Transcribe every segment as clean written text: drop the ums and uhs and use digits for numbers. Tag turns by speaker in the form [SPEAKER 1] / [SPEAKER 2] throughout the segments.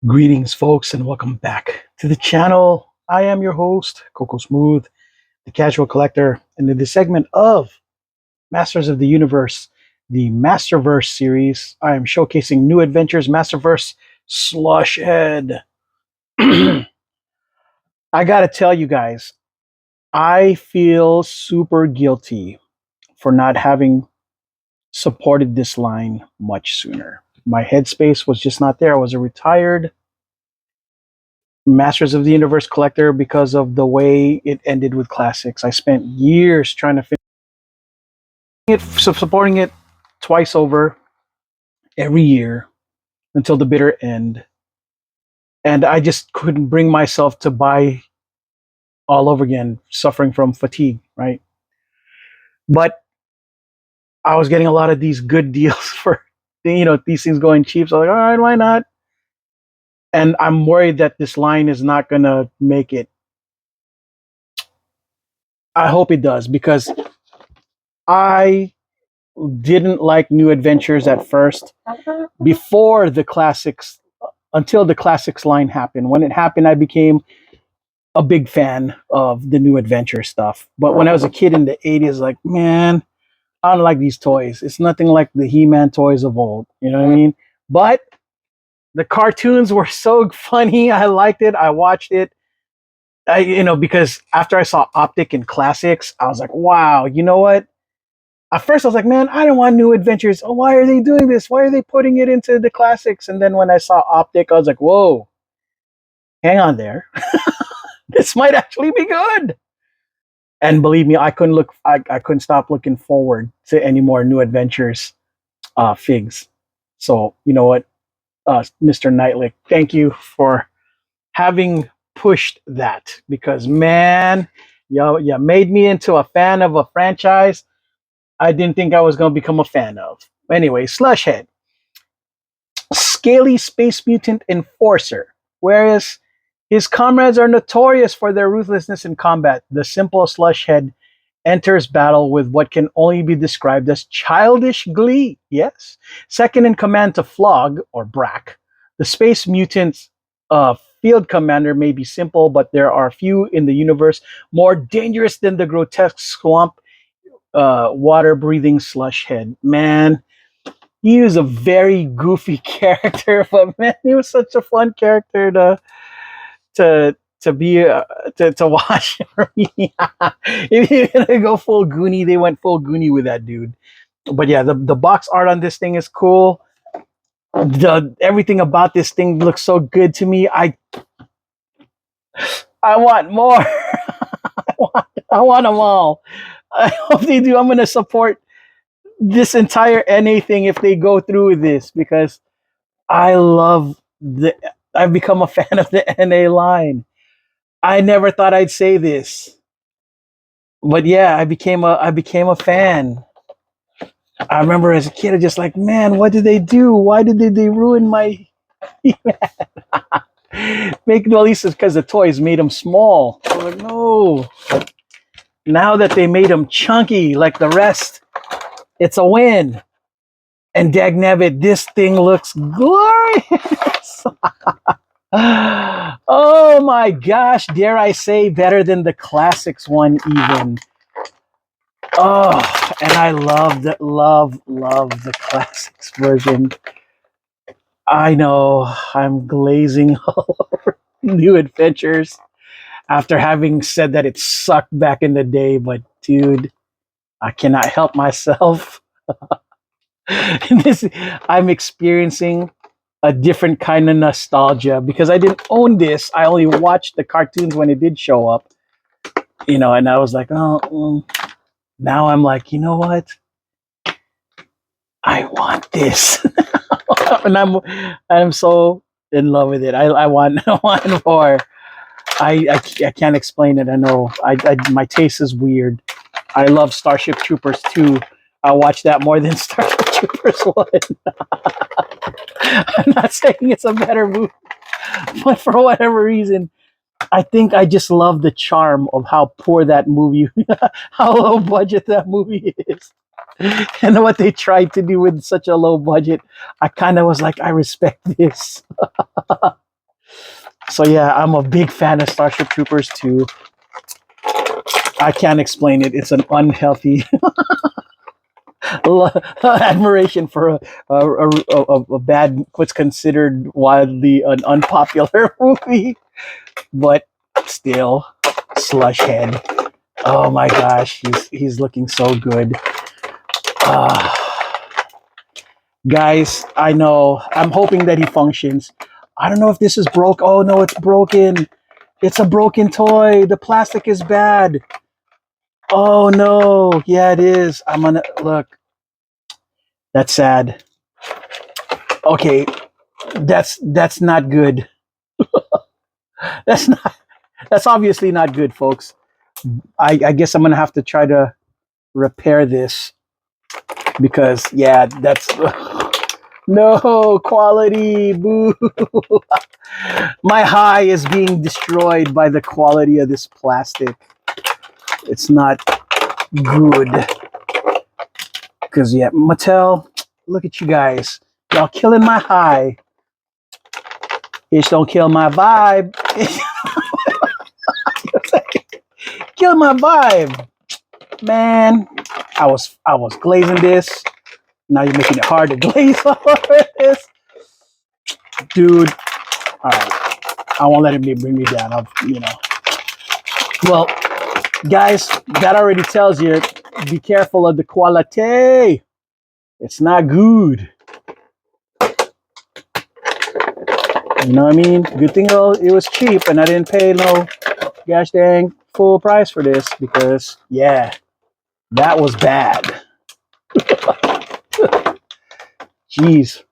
[SPEAKER 1] Greetings, folks, and welcome back to the channel. I am your host, Coco Smooth, the casual collector, and in this segment of Masters of the Universe, the Masterverse series, I am showcasing new adventures, Masterverse Slush Head. I gotta tell you guys, I feel super guilty for not having supported this line much sooner. My headspace was just not there. I was a retired Masters of the Universe collector because of the way it ended with classics. I spent years trying to finish it, supporting it twice over every year until the bitter end. And I just couldn't bring myself to buy all over again, suffering from fatigue, right? But I was getting a lot of these good deals for, these things going cheap. So I was like, all right, why not? And I'm worried that this line is not going to make it. I hope it does because I didn't like New Adventures at first before the classics, until the classics line happened. When it happened, I became a big fan of the New Adventure stuff. But when I was a kid in the 80s, like, man, I don't like these toys. It's nothing like the He-Man toys of old. You know what I mean? But the cartoons were so funny. I liked it. I watched it. Because after I saw Optic and Classics, I was like, wow, you know what? At first, I was like, man, I don't want New Adventures. Oh, why are they doing this? Why are they putting it into the classics? And then when I saw Optic, I was like, whoa, hang on there. This might actually be good. And believe me, I couldn't stop looking forward to any more New Adventures figs. So, you know what, Mr. Knightlick, thank you for having pushed that because, man, you made me into a fan of a franchise I didn't think I was going to become a fan of. Anyway, Slushhead. Scaly space mutant enforcer. Whereas his comrades are notorious for their ruthlessness in combat, the simple Slushhead enters battle with what can only be described as childish glee. Yes. Second in command to Flog, or Brack, the space mutant's field commander may be simple, but there are few in the universe more dangerous than the grotesque swamp water breathing slush head. Man, he was a very goofy character, but man, he was such a fun character to be to watch for me. If you're gonna go full Goonie, they went full Goonie with that dude. But yeah, the box art on this thing is cool. Everything about this thing looks so good to me. I want more. I want them all. I hope they do. I'm going to support this entire NA thing if they go through with this because I've become a fan of the NA line. I never thought I'd say this, but yeah, I became a fan. I remember as a kid, I just like, man, what did they do? Why did they ruin my make no least because the toys made them small. I was like, no. Now that they made them chunky like the rest, it's a win. And dagnabbit, this thing looks glorious. Oh my gosh, dare I say better than the classics one even. Oh, and I love the classics version. I know I'm glazing all over New Adventures after having said that it sucked back in the day, but dude, I cannot help myself. I'm experiencing a different kind of nostalgia because I didn't own this. I only watched the cartoons when it did show up, and I was like, oh, now I'm like, you know what? I want this. And I'm so in love with it. I want more. I can't explain it. I know my taste is weird. I love Starship Troopers 2. I watch that more than Starship Troopers 1. I'm not saying it's a better movie, but for whatever reason, I think I just love the charm of how poor that movie, how low budget that movie is. And what they tried to do with such a low budget, I kind of was like, I respect this. So yeah, I'm a big fan of Starship Troopers too. I can't explain it. It's an unhealthy admiration for a bad, what's considered widely an unpopular movie, but still, Slush Head. Oh my gosh, he's looking so good. Uh, Guys, I know. I'm hoping that he functions. I don't know if this is broke. Oh no, it's broken. It's a broken toy. The plastic is bad. Oh no. Yeah, it is. I'm gonna look. That's sad. Okay, that's not good. That's not. That's obviously not good, folks. I guess I'm gonna have to try to repair this because yeah, that's no quality. Boo. My high is being destroyed by the quality of this plastic. It's not good. Because, yeah, Mattel, look at you guys. Y'all killing my high. Just don't kill my vibe. Kill my vibe. Man, I was glazing this. Now you're making it hard to glaze over this. Dude, all right. I won't let him bring me down. Well, guys, that already tells you, be careful of the quality. It's not good. You know what I mean? Good thing though, it was cheap and I didn't pay no gosh dang full price for this because, yeah, that was bad. Jeez.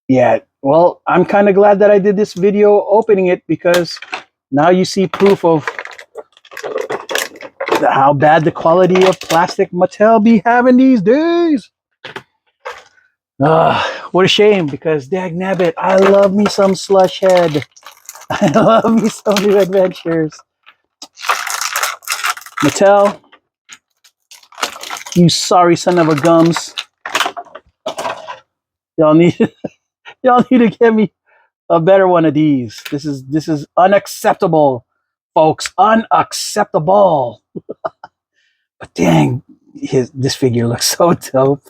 [SPEAKER 1] Yeah, well, I'm kind of glad that I did this video opening it because now you see proof of how bad the quality of plastic Mattel be having these days. What a shame because dag nabbit, I love me some Slush Head. I love me some New Adventures. Mattel, you sorry son of a gums. Y'all need y'all need to get me a better one of these. This is unacceptable, folks. Unacceptable. But dang, this figure looks so dope.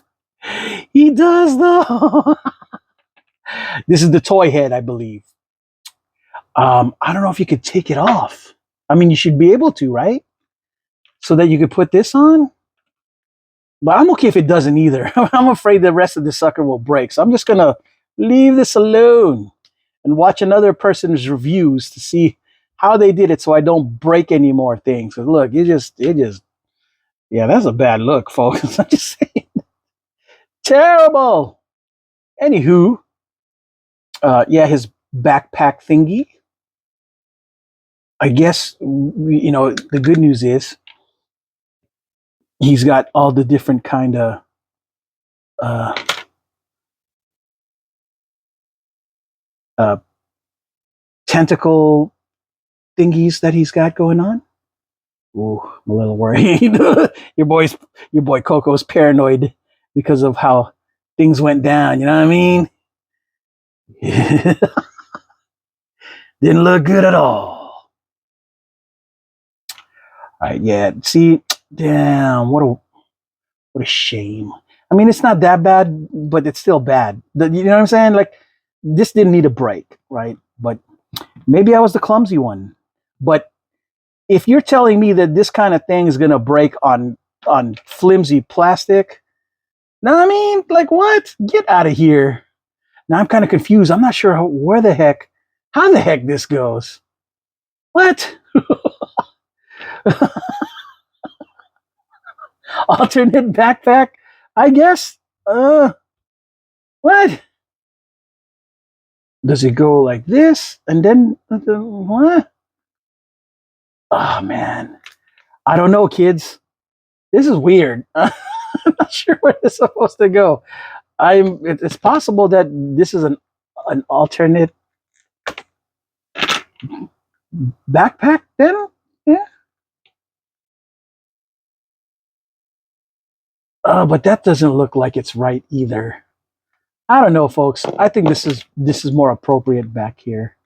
[SPEAKER 1] He does though. This is the toy head, I believe. I don't know if you could take it off. I mean, you should be able to, right? So that you could put this on. But I'm okay if it doesn't either. I'm afraid the rest of the sucker will break. So I'm just gonna leave this alone and watch another person's reviews to see how they did it so I don't break any more things. Cause look, it just yeah, that's a bad look, folks. I'm just saying. Terrible. Anywho, yeah, his backpack thingy. I guess the good news is he's got all the different kind of uh, uh, tentacle thingies that he's got going on. Ooh, I'm a little worried. Your boy Coco's paranoid because of how things went down. You know what I mean? Didn't look good at all. All right, yeah. See, damn, what a shame. I mean, it's not that bad, but it's still bad. You know what I'm saying? Like, this didn't need a break, right? But maybe I was the clumsy one. But if you're telling me that this kind of thing is gonna break on flimsy plastic, now I mean, like what? Get out of here. Now I'm kind of confused. I'm not sure how the heck this goes. What? Alternate backpack? I guess. What? Does it go like this and then what? Oh man, I don't know, kids. This is weird. I'm not sure where this is supposed to go. It's possible that this is an alternate backpack then. Yeah. But that doesn't look like it's right either. I don't know, folks. I think this is more appropriate back here.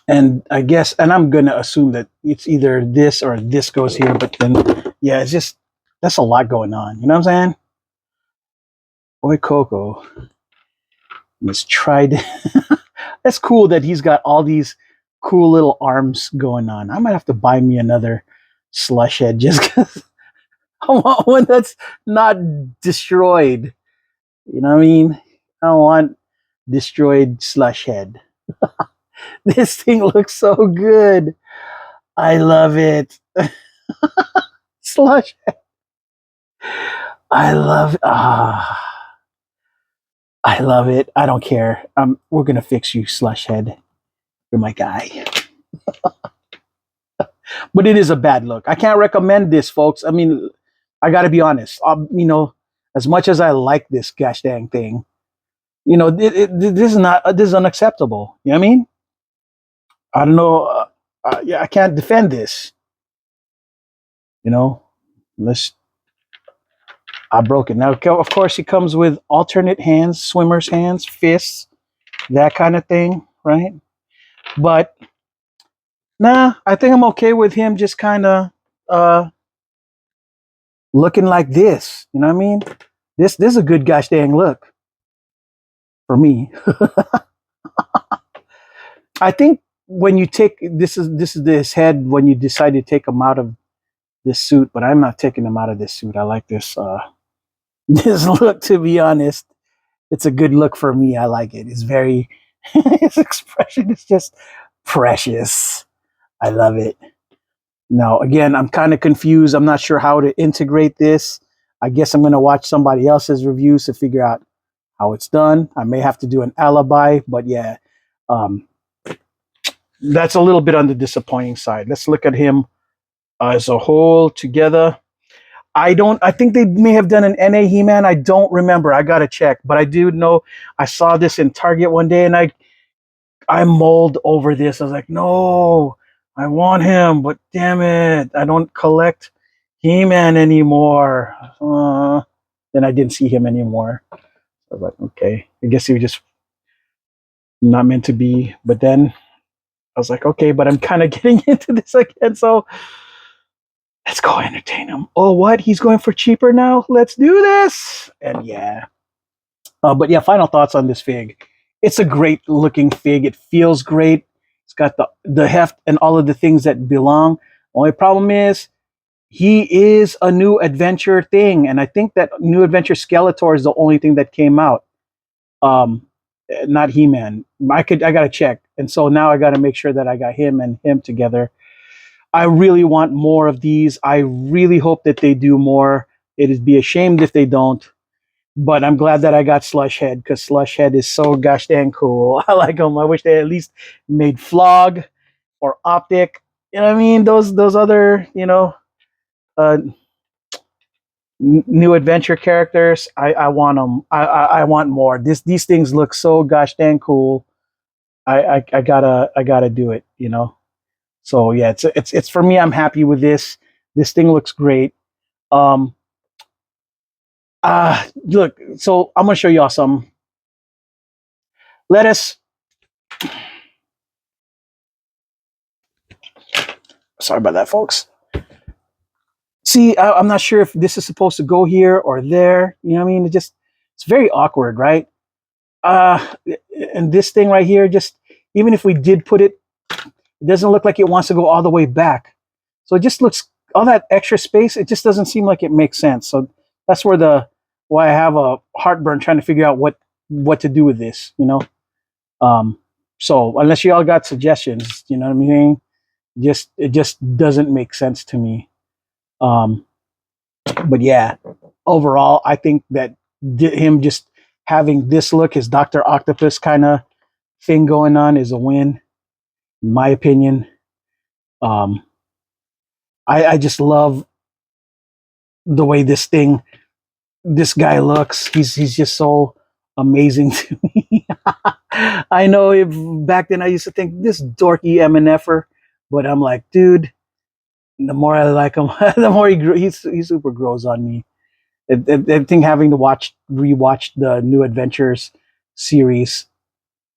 [SPEAKER 1] And I guess, and I'm gonna assume that it's either this or this goes here. But then, yeah, it's just that's a lot going on. You know what I'm saying? Boy, Coco, let's try. That's cool that he's got all these cool little arms going on. I might have to buy me another slush head just because I want one that's not destroyed. You know what I mean? I don't want destroyed slush head. This thing looks so good. I love it. Slush. I love. I love it. I don't care. We're gonna fix you, slush head. You're my guy. But it is a bad look. I can't recommend this, folks. I mean, I got to be honest. As much as I like this gosh dang thing, this is not. This is unacceptable. You know what I mean? I don't know. Yeah, I can't defend this. You know, let's. I broke it. Now, of course, it comes with alternate hands, swimmer's hands, fists, that kind of thing, right? But nah, I think I'm okay with him just kind of uh, looking like this. You know what I mean? This is a good gosh dang look for me. I think when you take this is this head when you decide to take him out of this suit, but I'm not taking him out of this suit. I like this this look, to be honest. It's a good look for me. I like it. It's very his expression is just precious. I love it. Now, again, I'm kind of confused. I'm not sure how to integrate this. I guess I'm going to watch somebody else's reviews to figure out how it's done. I may have to do an alibi, but yeah, um, that's a little bit on the disappointing side. Let's look at him as a whole together. I think they may have done an NA He-Man. I don't remember. I got to check, but I do know I saw this in Target one day and I mulled over this. I was like, no, I want him, but damn it, I don't collect He-Man anymore. Then I didn't see him anymore. I was like, okay, I guess he was just not meant to be. But then I was like, okay, but I'm kind of getting into this again, so let's go entertain him. Oh, what? He's going for cheaper now? Let's do this. And yeah. But yeah, final thoughts on this fig. It's a great looking fig. It feels great. It's got the heft and all of the things that belong. Only problem is he is a new adventure thing, and I think that new adventure Skeletor is the only thing that came out. Um, Not He-Man. I gotta check, and so now I gotta make sure that I got him and him together. I really want more of these. I really hope that they do more. It'd be a shame if they don't. But I'm glad that I got Slush Head because Slush Head is so gosh dang cool. I like them. I wish they at least made Flog or Optic. You know what I mean? Those other uh, new adventure characters. I want them. I want more. These things look so gosh dang cool. I gotta do it. So yeah, it's for me. I'm happy with this. This thing looks great. Um, Look. So I'm gonna show y'all some. Let us. Sorry about that, folks. See, I'm not sure if this is supposed to go here or there. You know what I mean? It's very awkward, right? Uh, and this thing right here, just even if we did put it, it doesn't look like it wants to go all the way back. So it just looks all that extra space. It just doesn't seem like it makes sense. So that's why I have a heartburn trying to figure out what to do with this. Um, so unless you all got suggestions, you know what I mean? It just doesn't make sense to me. Um, but yeah, overall, I think that him just having this look, his Doctor Octopus kind of thing going on, is a win, in my opinion. Um, I just love the way this guy looks. He's just so amazing to me. I know if back then I used to think this dorky MNFer, but I'm like, dude, the more I like him, the more he super grows on me. I think having to rewatch the New Adventures series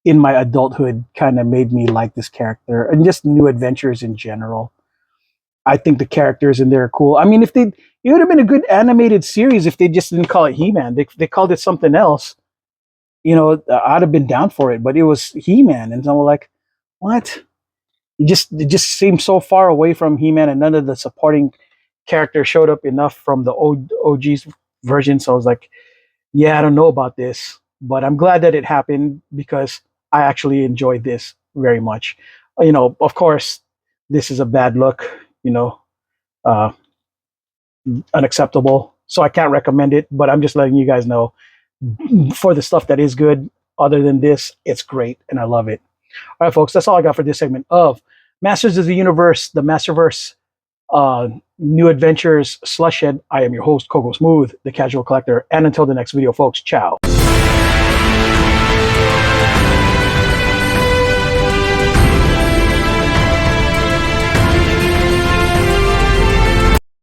[SPEAKER 1] in my adulthood kind of made me like this character and just New Adventures in general. I think the characters in there are cool. I mean, it would have been a good animated series if they just didn't call it He-Man. They called it something else. I'd have been down for it, but it was He-Man, and so I'm like, what? It just seemed so far away from He-Man, and none of the supporting characters showed up enough from the OG's version. So I was like, yeah, I don't know about this, but I'm glad that it happened because I actually enjoyed this very much. Of course, this is a bad look. Uh, Unacceptable. So I can't recommend it, but I'm just letting you guys know for the stuff that is good. Other than this, it's great, and I love it. All right, folks, that's all I got for this segment of Masters of the Universe, the Masterverse, New Adventures, Slush. I am your host, Coco Smooth, the Casual Collector, and until the next video, folks, ciao.